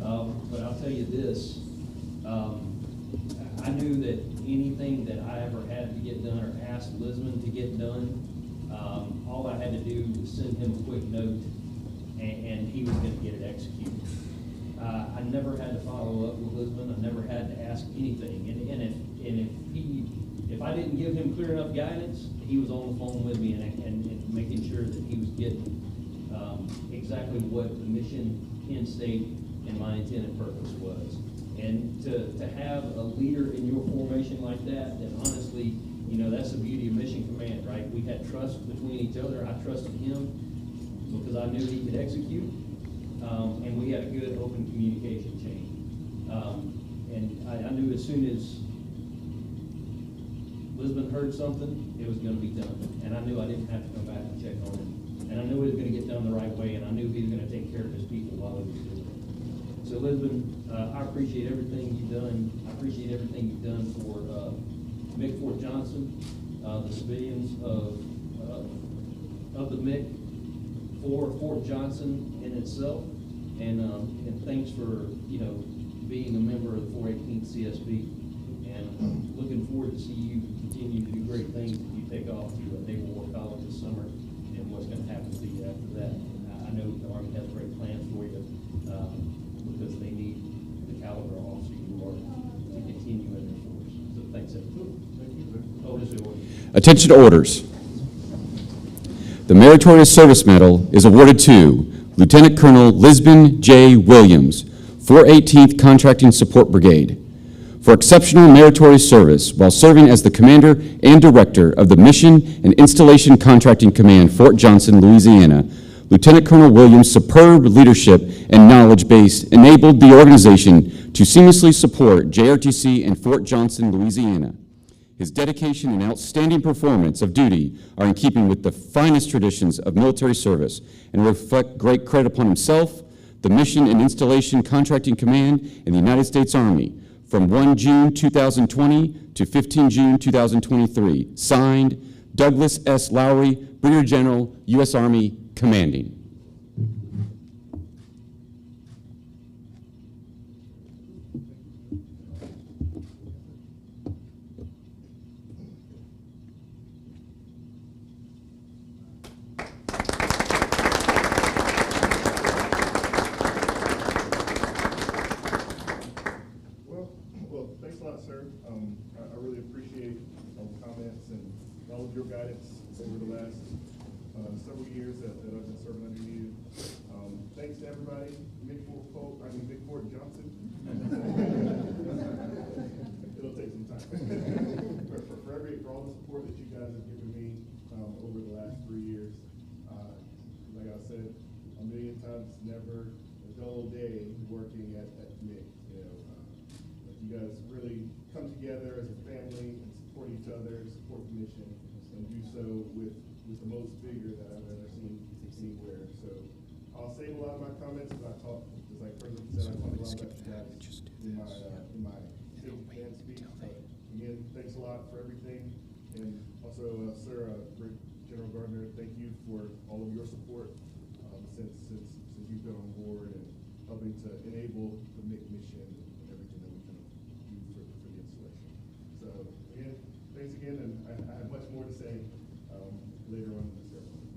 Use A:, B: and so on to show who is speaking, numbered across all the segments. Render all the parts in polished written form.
A: But I'll tell you this, I knew that anything that I ever had to get done or asked Lisbon to get done, all I had to do was send him a quick note, and he was going to get it executed. I never had to follow up with Lisbon. I never had to ask anything. And if I didn't give him clear enough guidance, he was on the phone with me and making sure that he was getting exactly what the mission, end state, and my intent and purpose was. And to have a leader in your formation like that, then honestly, you know, that's the beauty of Mission Command, right? We had trust between each other. I trusted him because I knew he could execute. And we had a good open communication chain. And I knew as soon as Lisbon heard something, it was going to be done. And I knew I didn't have to come back and check on him. And I knew it was going to get done the right way, and I knew he was going to take care of his people while he was doing it. So Lisbon, I appreciate everything you've done. I appreciate everything you've done for MICC Fort Johnson, the civilians of the MICC, for Fort Johnson in itself, and thanks for, you know, being a member of the 418th CSB. And I'm looking forward to see you continue to do great things as you take off to Naval War College this summer, and what's going to happen to you after that. I know the Army has great plans for you because they need the caliber of officer you are to continue in their force. So thanks, everyone. Thank you, sir. Oh, this is order.
B: Attention to orders. The Meritorious Service Medal is awarded to Lieutenant Colonel Lisbon J. Williams, 418th Contracting Support Brigade, for exceptional meritorious service while serving as the Commander and Director of the Mission and Installation Contracting Command, Fort Johnson, Louisiana. Lieutenant Colonel Williams' superb leadership and knowledge base enabled the organization to seamlessly support JRTC and Fort Johnson, Louisiana. His dedication and outstanding performance of duty are in keeping with the finest traditions of military service and reflect great credit upon himself, the Mission and Installation Contracting Command, and the United States Army from 1 June 2020 to 15 June 2023. Signed, Douglas S. Lowry, Brigadier General, U.S. Army, Commanding.
C: Well, thanks a lot, sir. I really appreciate all the comments and all of your guidance over the last several years that I've been serving under you. Thanks to everybody, MICC Fort Johnson. It'll take some time. for all the support that you guys have given me over the last 3 years. Like I said a million times, never a dull day working at MICC. You guys really come together as a family and support each other, support the mission, and do so with the most vigor that I've ever seen anywhere. So I'll save a lot of my comments because I talked, just like President said, I talked a lot about you guys in my state and speech. But again, thanks a lot for everything. And also, Sir General Gardner, thank you for all of your support since you've been on board and helping to enable the MICC mission and everything that we can do for the installation. So again, thanks again, and I have much more to say later on in the ceremony.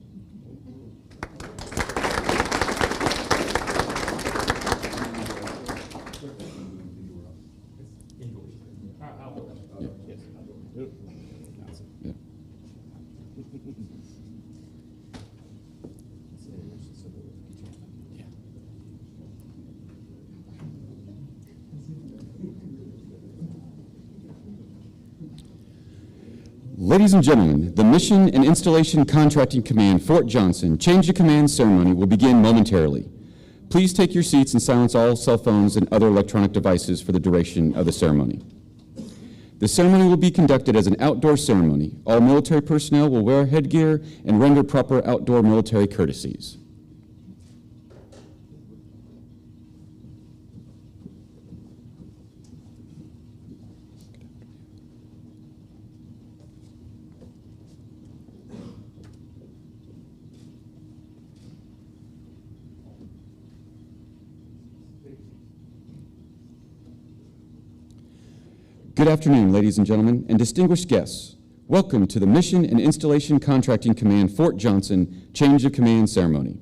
B: Ladies and gentlemen, the Mission and Installation Contracting Command, Fort Johnson, Change of Command ceremony will begin momentarily. Please take your seats and silence all cell phones and other electronic devices for the duration of the ceremony. The ceremony will be conducted as an outdoor ceremony. All military personnel will wear headgear and render proper outdoor military courtesies. Good afternoon, ladies and gentlemen, and distinguished guests. Welcome to the Mission and Installation Contracting Command Fort Johnson Change of Command Ceremony.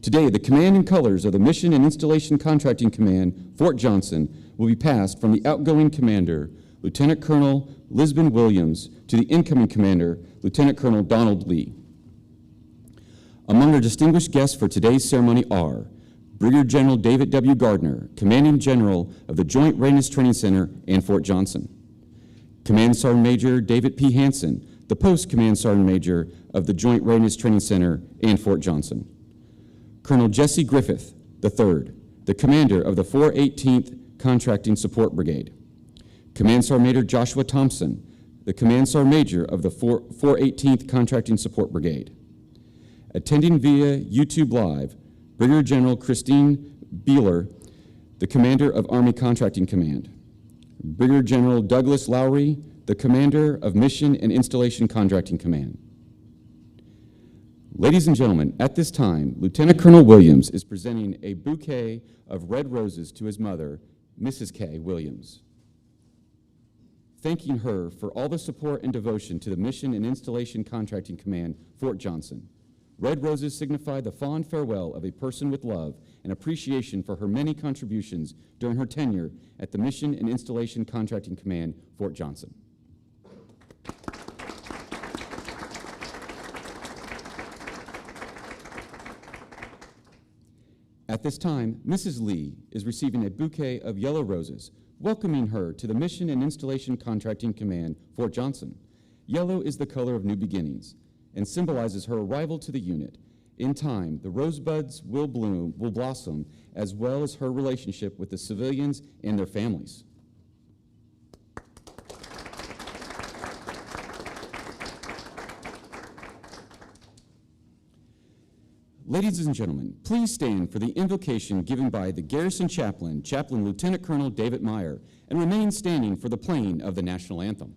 B: Today, the command and colors of the Mission and Installation Contracting Command Fort Johnson will be passed from the outgoing commander, Lieutenant Colonel Lisbon Williams, to the incoming commander, Lieutenant Colonel Donald Lee. Among our distinguished guests for today's ceremony are Brigadier General David W. Gardner, Commanding General of the Joint Readiness Training Center and Fort Johnson. Command Sergeant Major David P. Hanson, the Post Command Sergeant Major of the Joint Readiness Training Center and Fort Johnson. Colonel Jesse Griffith, III, the Commander of the 418th Contracting Support Brigade. Command Sergeant Major Joshua Thompson, the Command Sergeant Major of the 418th Contracting Support Brigade. Attending via YouTube Live, Brigadier General Christine Beeler, the Commander of Army Contracting Command. Brigadier General Douglas Lowry, the Commander of Mission and Installation Contracting Command. Ladies and gentlemen, at this time, Lieutenant Colonel Williams is presenting a bouquet of red roses to his mother, Mrs. K. Williams, thanking her for all the support and devotion to the Mission and Installation Contracting Command, Fort Johnson. Red roses signify the fond farewell of a person with love and appreciation for her many contributions during her tenure at the Mission and Installation Contracting Command, Fort Johnson. At this time, Mrs. Lee is receiving a bouquet of yellow roses, welcoming her to the Mission and Installation Contracting Command, Fort Johnson. Yellow is the color of new beginnings and symbolizes her arrival to the unit. In time, the rosebuds will blossom, as well as her relationship with the civilians and their families. Ladies and gentlemen, please stand for the invocation given by the Garrison Chaplain, Chaplain Lieutenant Colonel David Meyer, and remain standing for the playing of the national anthem.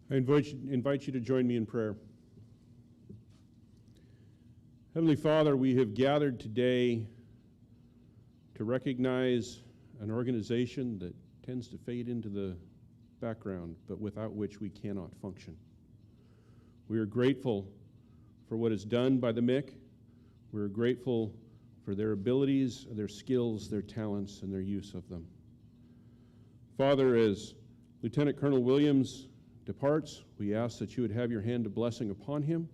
D: I invite you to join me in prayer. Heavenly Father, we have gathered today to recognize an organization that tends to fade into the background, but without which we cannot function. We are grateful for what is done by the MICC. We are grateful for their abilities, their skills, their talents, and their use of them. Father, as Lieutenant Colonel Williams departs, we ask that you would have your hand of blessing upon him,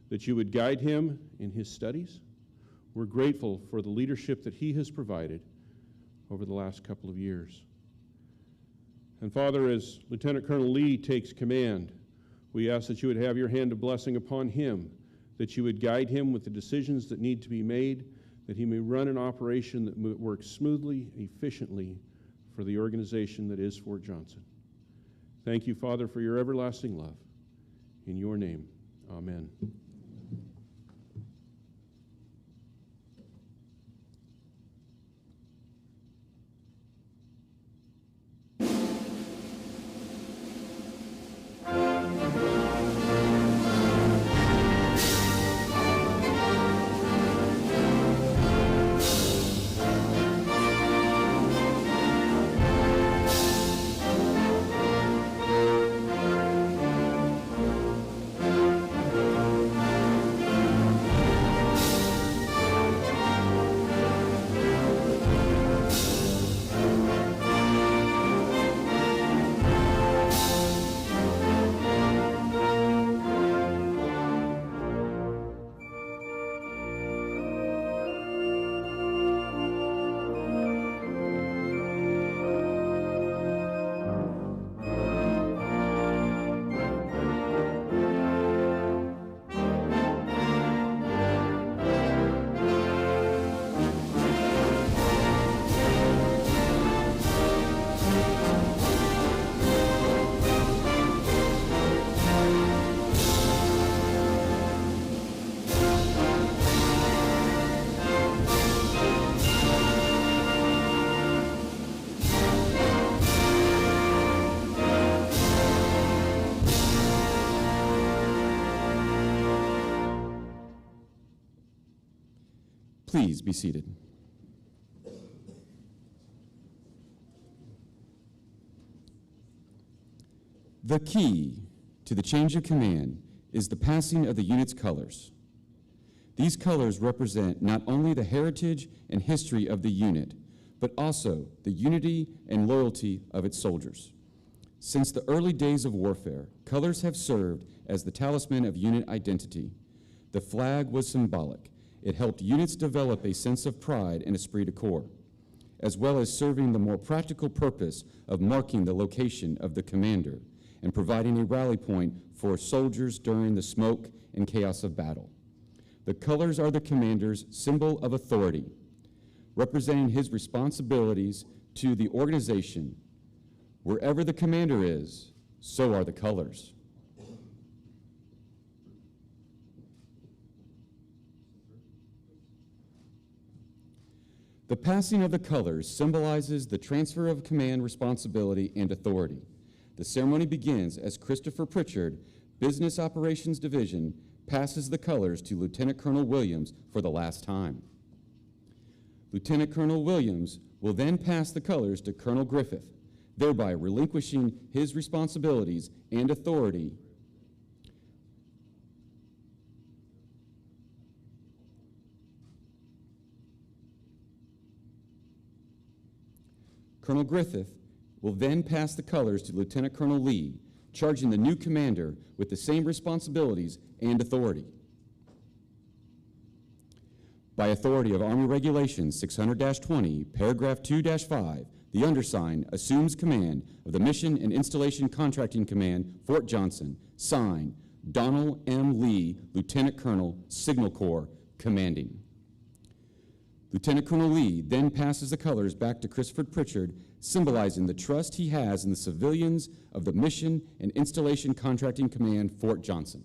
D: that you would guide him in his studies. We're grateful for the leadership that he has provided over the last couple of years. And Father, as Lieutenant Colonel Lee takes command, we ask that you would have your hand of blessing upon him, that you would guide him with the decisions that need to be made, that he may run an operation that works smoothly, efficiently for the organization that is Fort Johnson. Thank you, Father, for your everlasting love. In your name, amen.
B: Please be seated. The key to the change of command is the passing of the unit's colors. These colors represent not only the heritage and history of the unit, but also the unity and loyalty of its soldiers. Since the early days of warfare, colors have served as the talisman of unit identity. The flag was symbolic. It helped units develop a sense of pride and esprit de corps, as well as serving the more practical purpose of marking the location of the commander and providing a rally point for soldiers during the smoke and chaos of battle. The colors are the commander's symbol of authority, representing his responsibilities to the organization. Wherever the commander is, so are the colors. The passing of the colors symbolizes the transfer of command responsibility and authority. The ceremony begins as Christopher Pritchard, Business Operations Division, passes the colors to Lieutenant Colonel Williams for the last time. Lieutenant Colonel Williams will then pass the colors to Colonel Griffith, thereby relinquishing his responsibilities and authority. Colonel Griffith will then pass the colors to Lieutenant Colonel Lee, charging the new commander with the same responsibilities and authority. By authority of Army Regulations 600-20, paragraph 2-5, the undersigned assumes command of the Mission and Installation Contracting Command, Fort Johnson. Signed, Donald M. Lee, Lieutenant Colonel, Signal Corps, commanding. Lieutenant Colonel Lee then passes the colors back to Christopher Pritchard, symbolizing the trust he has in the civilians of the Mission and Installation Contracting Command, Fort Johnson.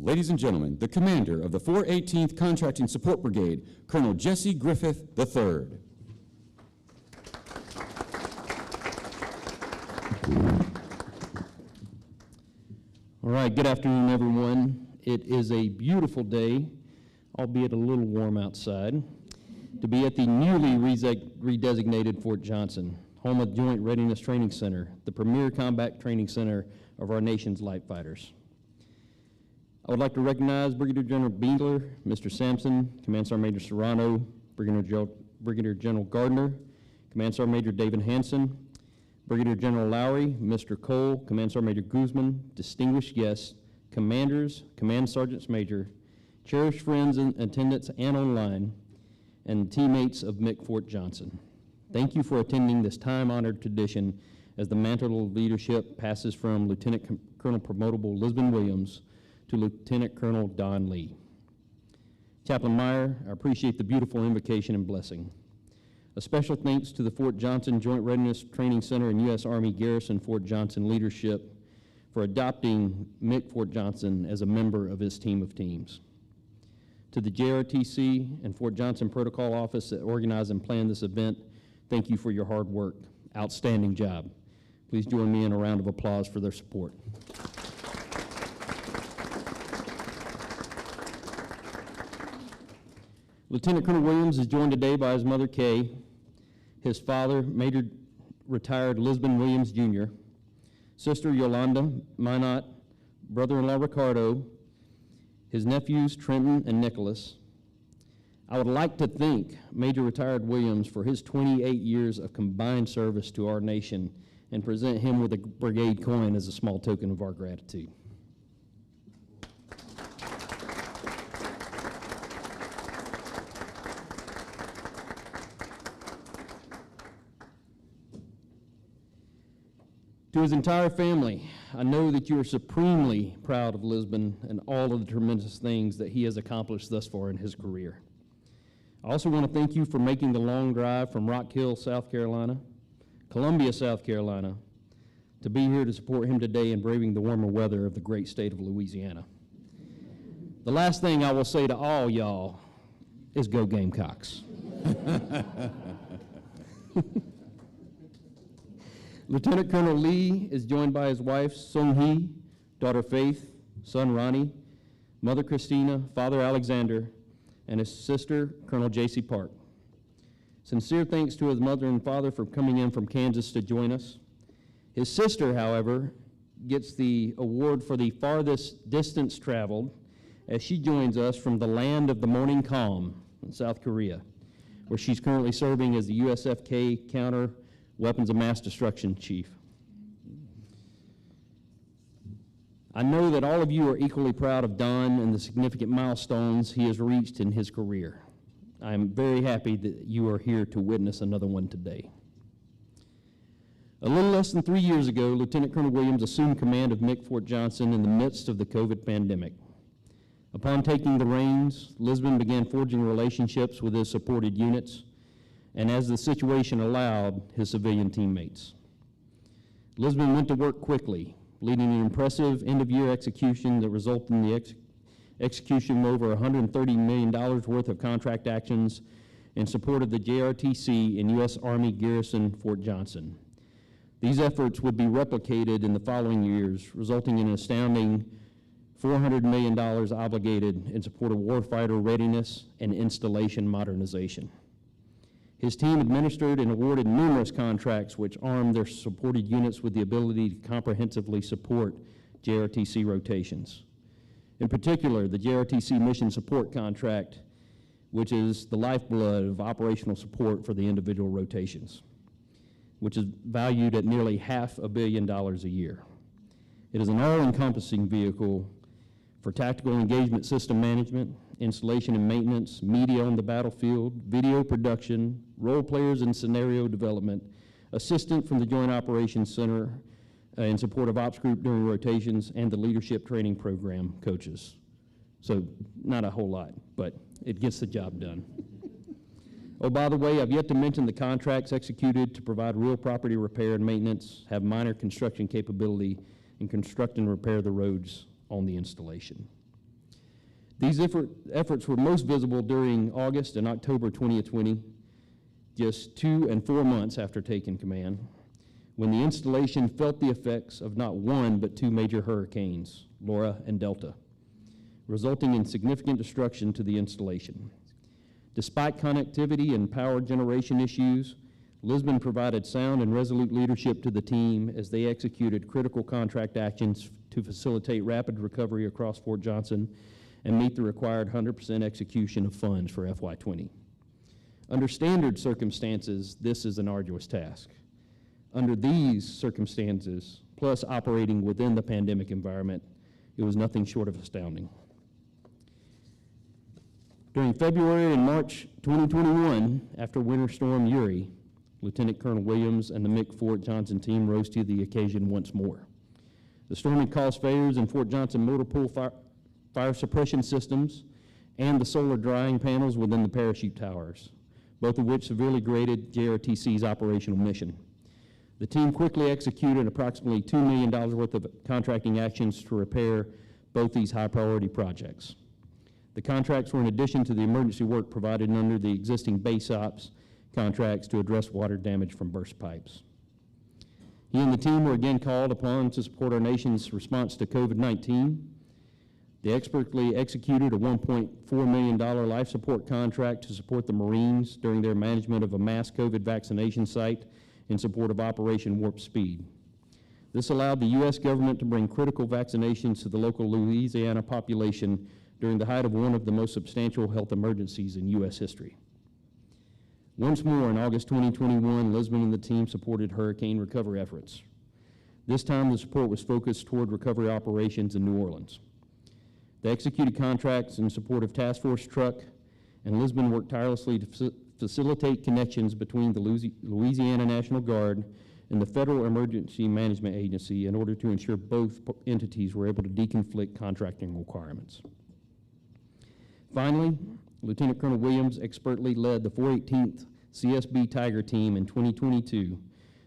B: Ladies and gentlemen, the commander of the 418th Contracting Support Brigade, Colonel Jesse Griffith III.
A: All right, good afternoon, everyone. It is a beautiful day, albeit a little warm outside, to be at the newly redesignated Fort Johnson, home of Joint Readiness Training Center, the premier combat training center of our nation's light fighters. I would like to recognize Brigadier General Beangler, Mr. Sampson, Command Sergeant Major Serrano, Brigadier General Gardner, Command Sergeant Major David Hanson, Brigadier General Lowry, Mr. Cole, Command Sergeant Major Guzman, distinguished guests, commanders, Command Sergeants Major, cherished friends in attendance and online, and teammates of MICC Fort Johnson. Thank you for attending this time-honored tradition as the mantle of leadership passes from Lieutenant Colonel Promotable Lisbon Williams to Lieutenant Colonel Don Lee. Chaplain Meyer, I appreciate the beautiful invocation and blessing. A special thanks to the Fort Johnson Joint Readiness Training Center and U.S. Army Garrison Fort Johnson leadership for adopting MICC Fort Johnson as a member of its team of teams. To the JRTC and Fort Johnson Protocol Office that organized and planned this event, thank you for your hard work. Outstanding job. Please join me in a round of applause for their support. Lieutenant Colonel Williams is joined today by his mother, Kay, his father, Major Retired Lisbon Williams, Jr., sister Yolanda Minot, brother-in-law Ricardo, his nephews Trenton and Nicholas. I would like to thank Major Retired Williams for his 28 years of combined service to our nation and present him with a brigade coin as a small token of our gratitude. To his entire family, I know that you are supremely proud of Lisbon and all of the tremendous things that he has accomplished thus far in his career. I also want to thank you for making the long drive from Rock Hill, South Carolina, Columbia, South Carolina, to be here to support him today and braving the warmer weather of the great state of Louisiana.
E: The last thing I will say to all y'all is go Gamecocks. Lieutenant Colonel Lee is joined by his wife, Sung Hee, daughter Faith, son Ronnie, mother Christina, father Alexander, and his sister, Colonel J.C. Park. Sincere thanks to his mother and father for coming in from Kansas to join us. His sister, however, gets the award for the farthest distance traveled as she joins us from the land of the morning calm in South Korea, where she's currently serving as the USFK Counter Weapons of Mass Destruction Chief. I know that all of you are equally proud of Don and the significant milestones he has reached in his career. I am very happy that you are here to witness another one today. A little less than 3 years ago, Lieutenant Colonel Williams assumed command of MICC Fort Johnson in the midst of the COVID pandemic. Upon taking the reins, Lisbon began forging relationships with his supported units, and as the situation allowed, his civilian teammates. Lisbon went to work quickly, leading an impressive end-of-year execution that resulted in the execution of over $130 million worth of contract actions in support of the JRTC and U.S. Army Garrison Fort Johnson. These efforts would be replicated in the following years, resulting in an astounding $400 million obligated in support of warfighter readiness and installation modernization. His team administered and awarded numerous contracts which armed their supported units with the ability to comprehensively support JRTC rotations. In particular, the JRTC Mission Support Contract, which is the lifeblood of operational support for the individual rotations, which is valued at nearly $500 million a year. It is an all-encompassing vehicle for tactical engagement system management, installation and maintenance, media on the battlefield, video production, role players and scenario development, assistance from the Joint Operations Center in support of Ops Group during rotations, and the leadership training program coaches. So not a whole lot, but it gets the job done. Oh, by the way, I've yet to mention the contracts executed to provide real property repair and maintenance, have minor construction capability, and construct and repair the roads on the installation. These efforts were most visible during August and October 2020, just 2 and 4 months after taking command, when the installation felt the effects of not one but 2 major hurricanes, Laura and Delta, resulting in significant destruction to the installation. Despite connectivity and power generation issues, Lisbon provided sound and resolute leadership to the team as they executed critical contract actions to facilitate rapid recovery across Fort Johnson and meet the required 100% execution of funds for FY20. Under standard circumstances, this is an arduous task. Under these circumstances, plus operating within the pandemic environment, it was nothing short of astounding. During February and March 2021, after Winter Storm Uri, Lieutenant Colonel Williams and the MICC Fort Johnson team rose to the occasion once more. The storm had caused failures in Fort Johnson motor pool fire suppression systems and the solar drying panels within the parachute towers, both of which severely graded JRTC's operational mission. The team quickly executed approximately $2 million worth of contracting actions to repair both these high-priority projects. The contracts were in addition to the emergency work provided under the existing base ops contracts to address water damage from burst pipes. He and the team were again called upon to support our nation's response to COVID-19. They expertly executed a $1.4 million life support contract to support the Marines during their management of a mass COVID vaccination site in support of Operation Warp Speed. This allowed the U.S. government to bring critical vaccinations to the local Louisiana population during the height of one of the most substantial health emergencies in U.S. history. Once more, in August 2021, Lisbon and the team supported hurricane recovery efforts. This time, the support was focused toward recovery operations in New Orleans. They executed contracts in support of Task Force Truck, and Lisbon worked tirelessly to facilitate connections between the Louisiana National Guard and the Federal Emergency Management Agency in order to ensure both entities were able to deconflict contracting requirements. Finally, Lieutenant Colonel Williams expertly led the 418th CSB Tiger Team in 2022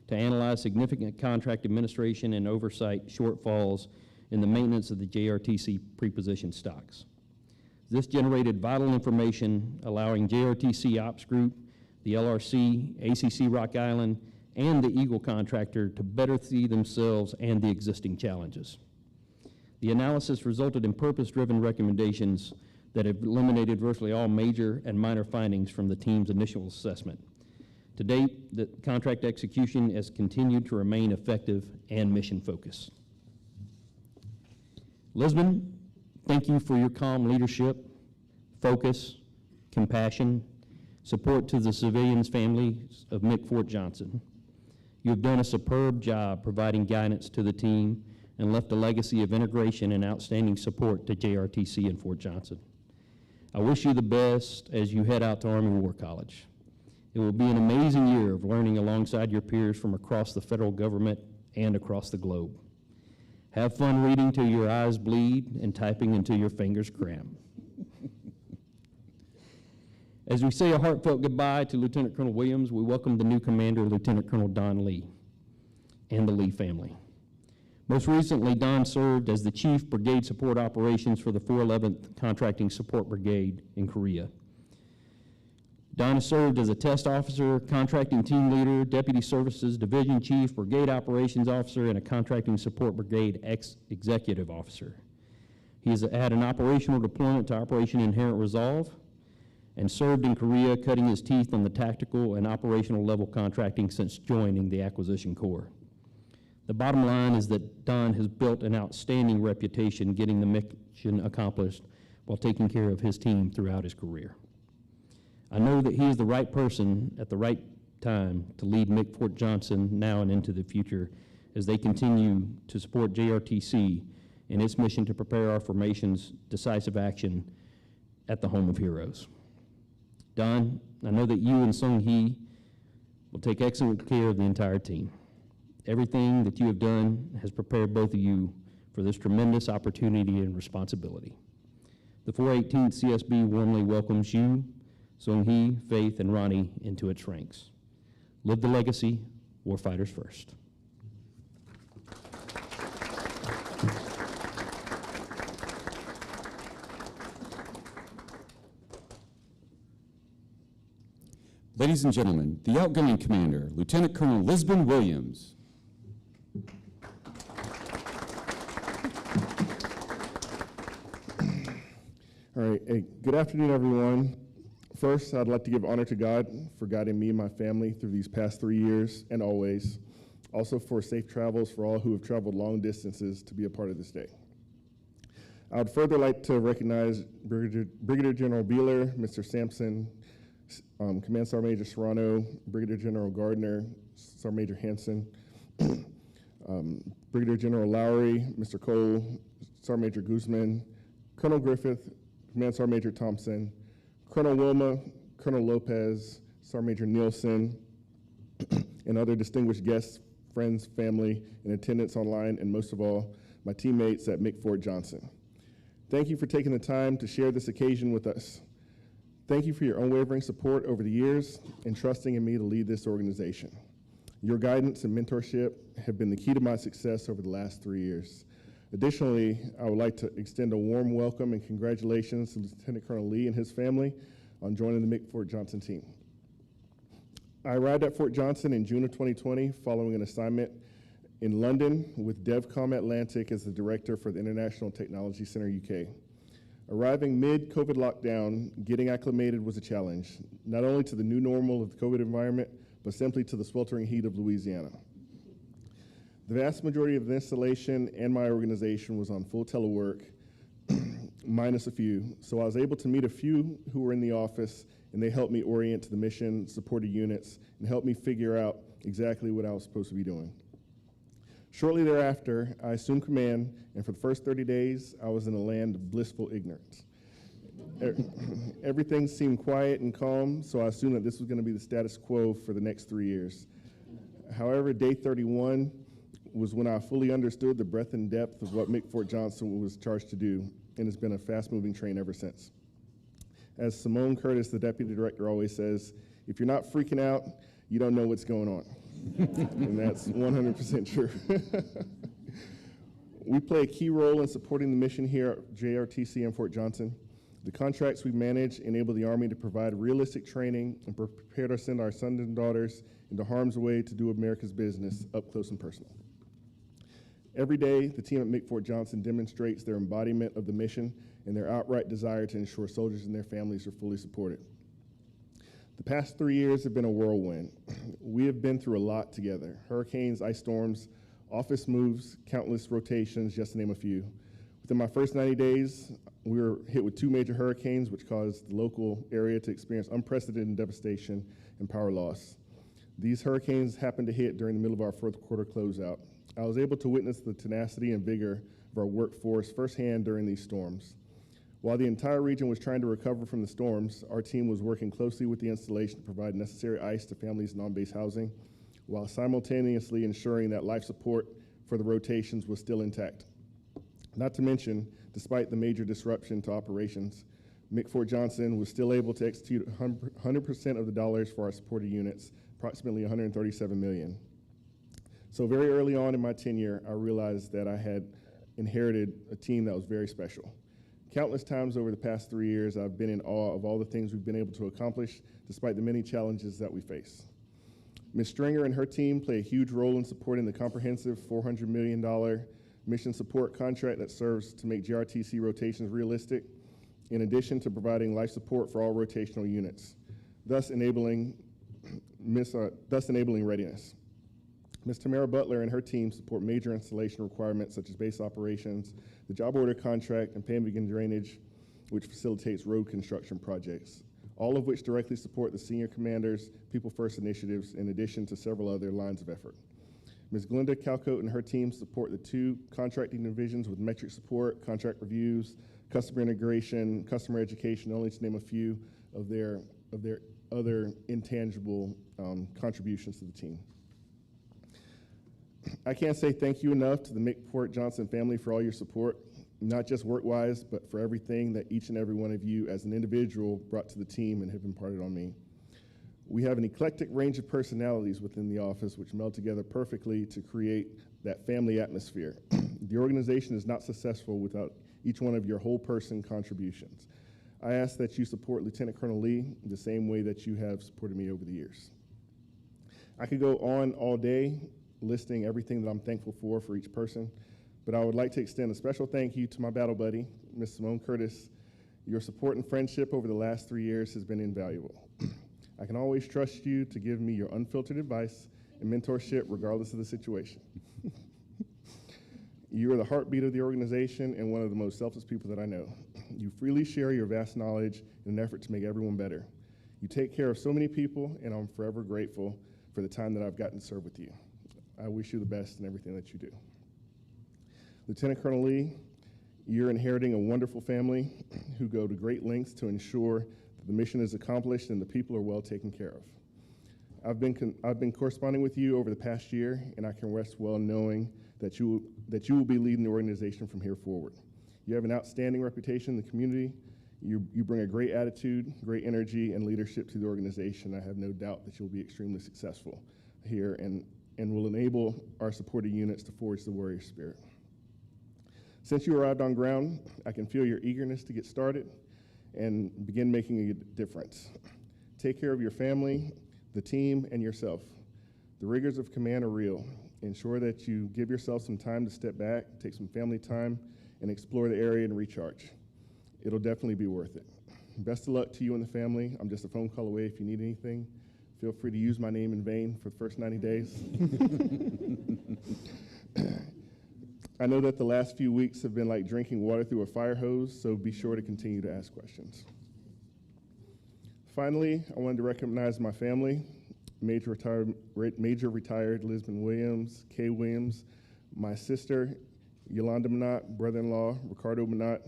E: to analyze significant contract administration and oversight shortfalls in the maintenance of the JRTC preposition stocks. This generated vital information allowing JRTC Ops Group, the LRC, ACC Rock Island, and the Eagle contractor to better see themselves and the existing challenges. The analysis resulted in purpose-driven recommendations that have eliminated virtually all major and minor findings from the team's initial assessment. To date, the contract execution has continued to remain effective and mission-focused. Lisbon, thank you for your calm leadership, focus, compassion, support to the civilians' families of MICC Fort Johnson. You have done a superb job providing guidance to the team and left a legacy of integration and outstanding support to JRTC and Fort Johnson. I wish you the best as you head out to Army War College. It will be an amazing year of learning alongside your peers from across the federal government and across the globe. Have fun reading till your eyes bleed and typing until your fingers cramp. As we say a heartfelt goodbye to Lieutenant Colonel Williams, we welcome the new commander, Lieutenant Colonel Don Lee, and the Lee family. Most recently, Don served as the Chief Brigade Support Operations for the 411th Contracting Support Brigade in Korea. Don has served as a test officer, contracting team leader, deputy services division chief, brigade operations officer, and a contracting support brigade executive officer. He has had an operational deployment to Operation Inherent Resolve and served in Korea, cutting his teeth on the tactical and operational level contracting since joining the Acquisition Corps. The bottom line is that Don has built an outstanding reputation getting the mission accomplished while taking care of his team throughout his career. I know that he is the right person at the right time to lead MICC Fort Johnson now and into the future as they continue to support JRTC in its mission to prepare our formation's decisive action at the home of heroes. Don, I know that you and Sung Hee will take excellent care of the entire team. Everything that you have done has prepared both of you for this tremendous opportunity and responsibility. The 418th CSB warmly welcomes you, Sung Hee, Faith, and Ronnie into its ranks. Live the legacy, warfighters first.
B: Ladies and gentlemen, the outgoing commander, Lieutenant Colonel Lisbon Williams.
C: All right, hey, good afternoon, everyone. First, I'd like to give honor to God for guiding me and my family through these past 3 years and always. Also for safe travels for all who have traveled long distances to be a part of this day. I would further like to recognize Brigadier General Beeler, Mr. Sampson, Command Sergeant Major Serrano, Brigadier General Gardner, Sergeant Major Hanson, Brigadier General Lowry, Mr. Cole, Sergeant Major Guzman, Colonel Griffith, Command Sergeant Major Thompson, Colonel Wilma, Colonel Lopez, Sergeant Major Nielsen, and other distinguished guests, friends, family, in attendance online, and most of all, my teammates at MICC Fort Johnson. Thank you for taking the time to share this occasion with us. Thank you for your unwavering support over the years and trusting in me to lead this organization. Your guidance and mentorship have been the key to my success over the last 3 years. Additionally, I would like to extend a warm welcome and congratulations to Lieutenant Colonel Lee and his family on joining the MICC Fort Johnson team. I arrived at Fort Johnson in June of 2020 following an assignment in London with DevCom Atlantic as the director for the International Technology Center UK. Arriving mid-COVID lockdown, getting acclimated was a challenge, not only to the new normal of the COVID environment, but simply to the sweltering heat of Louisiana. The vast majority of the installation and my organization was on full telework, minus a few, so I was able to meet a few who were in the office, and they helped me orient to the mission, supported units, and helped me figure out exactly what I was supposed to be doing. Shortly thereafter, I assumed command, and for the first 30 days, I was in a land of blissful ignorance. Everything seemed quiet and calm, so I assumed that this was going to be the status quo for the next 3 years. However, day 31 was when I fully understood the breadth and depth of what MICC Fort Johnson was charged to do, and it's been a fast-moving train ever since. As Simone Curtis, the deputy director, always says, if you're not freaking out, you don't know what's going on. And that's 100% true. We play a key role in supporting the mission here at JRTC and Fort Johnson. The contracts we manage enable the Army to provide realistic training and prepare to send our sons and daughters into harm's way to do America's business up close and personal. Every day, the team at MICC Fort Johnson demonstrates their embodiment of the mission and their outright desire to ensure soldiers and their families are fully supported. The past 3 years have been a whirlwind. We have been through a lot together: hurricanes, ice storms, office moves, countless rotations, just to name a few. Within my first 90 days, we were hit with 2 major hurricanes, which caused the local area to experience unprecedented devastation and power loss. These hurricanes happened to hit during the middle of our fourth quarter closeout. I was able to witness the tenacity and vigor of our workforce firsthand during these storms. While the entire region was trying to recover from the storms, our team was working closely with the installation to provide necessary ice to families in on-base housing, while simultaneously ensuring that life support for the rotations was still intact. Not to mention, despite the major disruption to operations, MICC Fort Johnson was still able to execute 100% of the dollars for our supported units, approximately $137 million. So very early on in my tenure, I realized that I had inherited a team that was very special. Countless times over the past 3 years, I've been in awe of all the things we've been able to accomplish despite the many challenges that we face. Ms. Stringer and her team play a huge role in supporting the comprehensive $400 million mission support contract that serves to make JRTC rotations realistic, in addition to providing life support for all rotational units, thus enabling readiness. Ms. Tamara Butler and her team support major installation requirements such as base operations, the job order contract, and paving drainage, which facilitates road construction projects, all of which directly support the senior commanders' People First initiatives, in addition to several other lines of effort. Ms. Glenda Calcote and her team support the 2 contracting divisions with metric support, contract reviews, customer integration, customer education, only to name a few of their other intangible contributions to the team. I can't say thank you enough to the MICC Fort Johnson family for all your support, not just work-wise, but for everything that each and every one of you as an individual brought to the team and have imparted on me. We have an eclectic range of personalities within the office which meld together perfectly to create that family atmosphere. The organization is not successful without each one of your whole person contributions. I ask that you support Lieutenant Colonel Lee the same way that you have supported me over the years. I could go on all day listing everything that I'm thankful for each person, but I would like to extend a special thank you to my battle buddy, Ms. Simone Curtis. Your support and friendship over the last 3 years has been invaluable. I can always trust you to give me your unfiltered advice and mentorship regardless of the situation. You are the heartbeat of the organization and one of the most selfless people that I know. You freely share your vast knowledge in an effort to make everyone better. You take care of so many people, and I'm forever grateful for the time that I've gotten to serve with you. I wish you the best in everything that you do. Lieutenant Colonel Lee, you're inheriting a wonderful family who go to great lengths to ensure that the mission is accomplished and the people are well taken care of. I've been corresponding with you over the past year, and I can rest well knowing that you will be leading the organization from here forward. You have an outstanding reputation in the community. You bring a great attitude, great energy, and leadership to the organization. I have no doubt that you'll be extremely successful here and will enable our supported units to forge the warrior spirit. Since you arrived on ground, I can feel your eagerness to get started and begin making a difference. Take care of your family, the team, and yourself. The rigors of command are real. Ensure that you give yourself some time to step back, take some family time, and explore the area and recharge. It'll definitely be worth it. Best of luck to you and the family. I'm just a phone call away if you need anything. Feel free to use my name in vain for the first 90 days. I know that the last few weeks have been like drinking water through a fire hose, so be sure to continue to ask questions. Finally, I wanted to recognize my family, Major retired Lisbon Williams, Kay Williams, my sister, Yolanda Minot, brother-in-law, Ricardo Minot,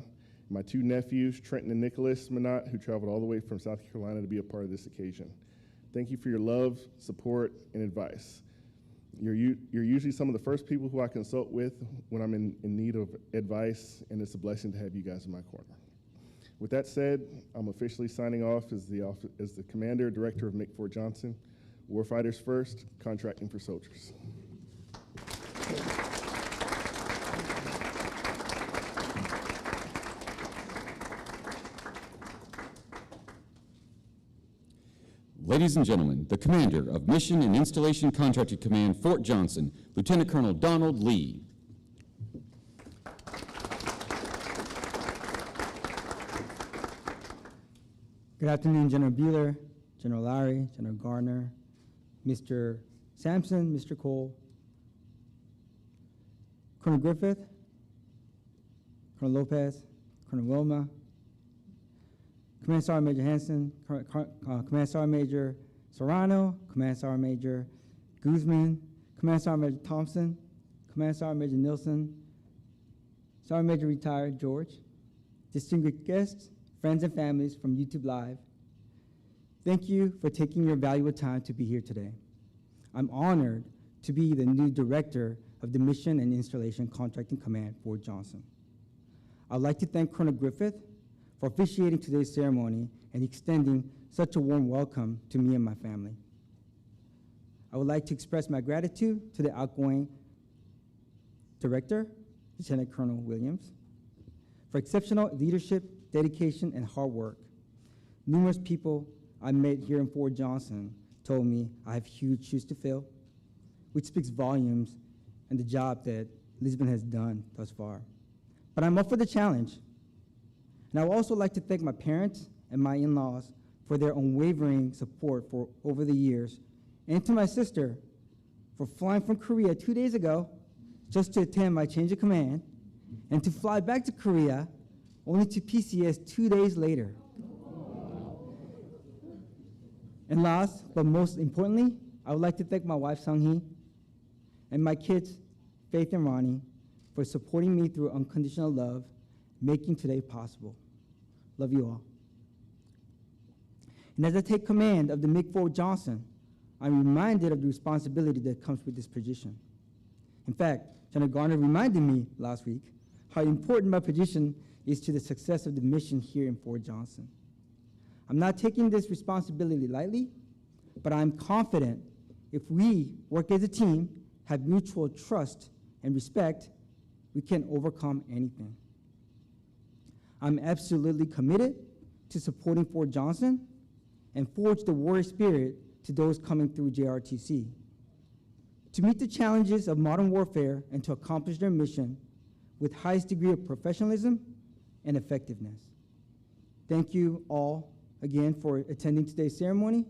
C: my 2 nephews, Trenton and Nicholas Minot, who traveled all the way from South Carolina to be a part of this occasion. Thank you for your love, support, and advice. You're usually some of the first people who I consult with when I'm in need of advice, and it's a blessing to have you guys in my corner. With that said, I'm officially signing off as the Commander, Director of MICC Fort Johnson. Warfighters first, contracting for soldiers.
B: Ladies and gentlemen, the Commander of Mission and Installation Contracting Command, Fort Johnson, Lieutenant Colonel Donald Lee.
F: Good afternoon, General Bueller, General Lowry, General Garner, Mr. Sampson, Mr. Cole, Colonel Griffith, Colonel Lopez, Colonel Wilma, Command Sergeant Major Hanson, Command Sergeant Major Serrano, Command Sergeant Major Guzman, Command Sergeant Major Thompson, Command Sergeant Major Nilsson, Sergeant Major Retired George, distinguished guests, friends and families from YouTube Live, thank you for taking your valuable time to be here today. I'm honored to be the new director of the Mission and Installation Contracting Command, Fort Johnson. I'd like to thank Colonel Griffith for officiating today's ceremony and extending such a warm welcome to me and my family. I would like to express my gratitude to the outgoing director, Lieutenant Colonel Williams, for exceptional leadership, dedication, and hard work. Numerous people I met here in Fort Johnson told me I have huge shoes to fill, which speaks volumes in the job that Lisbon has done thus far. But I'm up for the challenge. And I would also like to thank my parents and my in-laws for their unwavering support for over the years, and to my sister for flying from Korea 2 days ago just to attend my change of command, and to fly back to Korea only to PCS 2 days later. And last, but most importantly, I would like to thank my wife, Sung-hee, and my kids, Faith and Ronnie, for supporting me through unconditional love, making today possible. Love you all. And as I take command of the MICC Fort Johnson, I'm reminded of the responsibility that comes with this position. In fact, General Garner reminded me last week how important my position is to the success of the mission here in Fort Johnson. I'm not taking this responsibility lightly, but I'm confident if we work as a team, have mutual trust and respect, we can overcome anything. I'm absolutely committed to supporting Fort Johnson and forge the warrior spirit to those coming through JRTC, to meet the challenges of modern warfare and to accomplish their mission with highest degree of professionalism and effectiveness. Thank you all again for attending today's ceremony.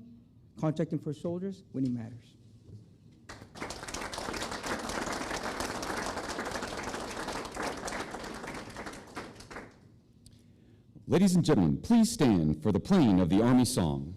F: Contracting for soldiers when it matters.
B: Ladies and gentlemen, please stand for the playing of the Army Song.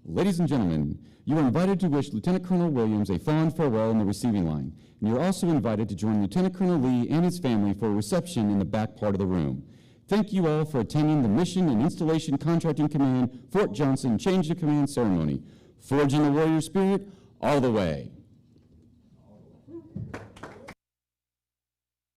B: Ladies and gentlemen, you are invited to wish Lieutenant Colonel Williams a fond farewell in the receiving line, and you're also invited to join Lieutenant Colonel Lee and his family for a reception in the back part of the room. Thank you all for attending the Mission and Installation Contracting Command Fort Johnson Change of Command ceremony. Forging the warrior spirit all the way.